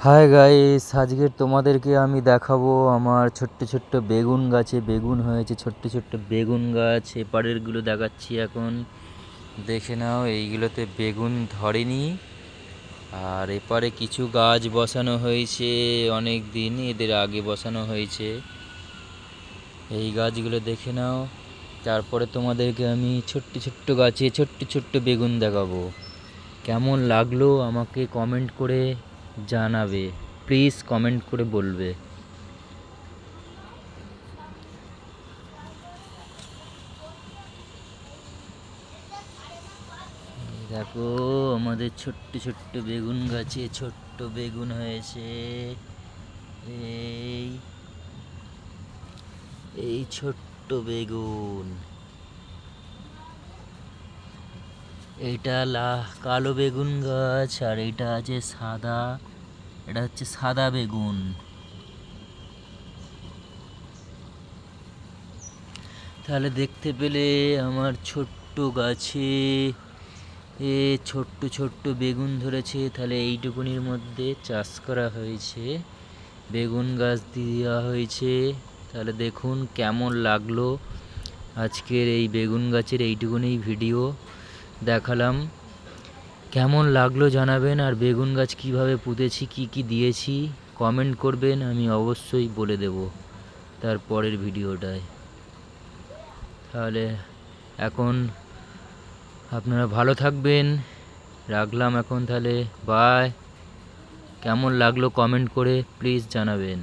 Hi guys, আজকে তোমাদেরকে আমি দেখাবো আমার ছোট্ট ছোট্ট বেগুন গাছে বেগুন হয়েছে। ছোট্ট ছোট্ট বেগুন গাছ এপারেরগুলো দেখাচ্ছি। এখন দেখে নাও, এইগুলোতে বেগুন ধরেনি। আর এপারে কিছু গাছ বসানো হয়েছে, অনেক দিন এদের আগে বসানো হয়েছে। এই গাছগুলো দেখে নাও। তারপরে তোমাদেরকে আমি ছোট্ট ছোট্ট গাছে ছোট্ট ছোট্ট বেগুন দেখাবো। কেমন লাগলো আমাকে কমেন্ট করে জানাবে, প্লিজ কমেন্ট করে বলবে। দেখো, আমাদের ছোট্ট ছোট্ট বেগুন গাছে ছোট্ট বেগুন হয়েছে। এই এই ছোট্ট বেগুন, এইটা কালো বেগুন গাছ, আর এইটা আছে সাদা। এটা হচ্ছে সাদা বেগুন। তাহলে দেখতে পেলে আমার ছোট্ট গাছে ছোট্ট ছোট্ট বেগুন ধরেছে। তাহলে এইটুকুনির মধ্যে চাষ করা হয়েছে, বেগুন গাছ দেওয়া হয়েছে। তাহলে দেখুন কেমন লাগলো আজকের এই বেগুন গাছের এইটুকুনি ভিডিও দেখালাম। কেমন লাগলো জানাবেন। আর বেগুন গাছ কিভাবে পুঁতেছি, কি কি দিয়েছি কমেন্ট করবেন, আমি অবশ্যই বলে দেব তার পরের ভিডিওটায়। তাহলে এখন আপনারা ভালো থাকবেন, রাখলাম এখন। তাহলে বাই। কেমন লাগলো কমেন্ট করে প্লিজ জানাবেন।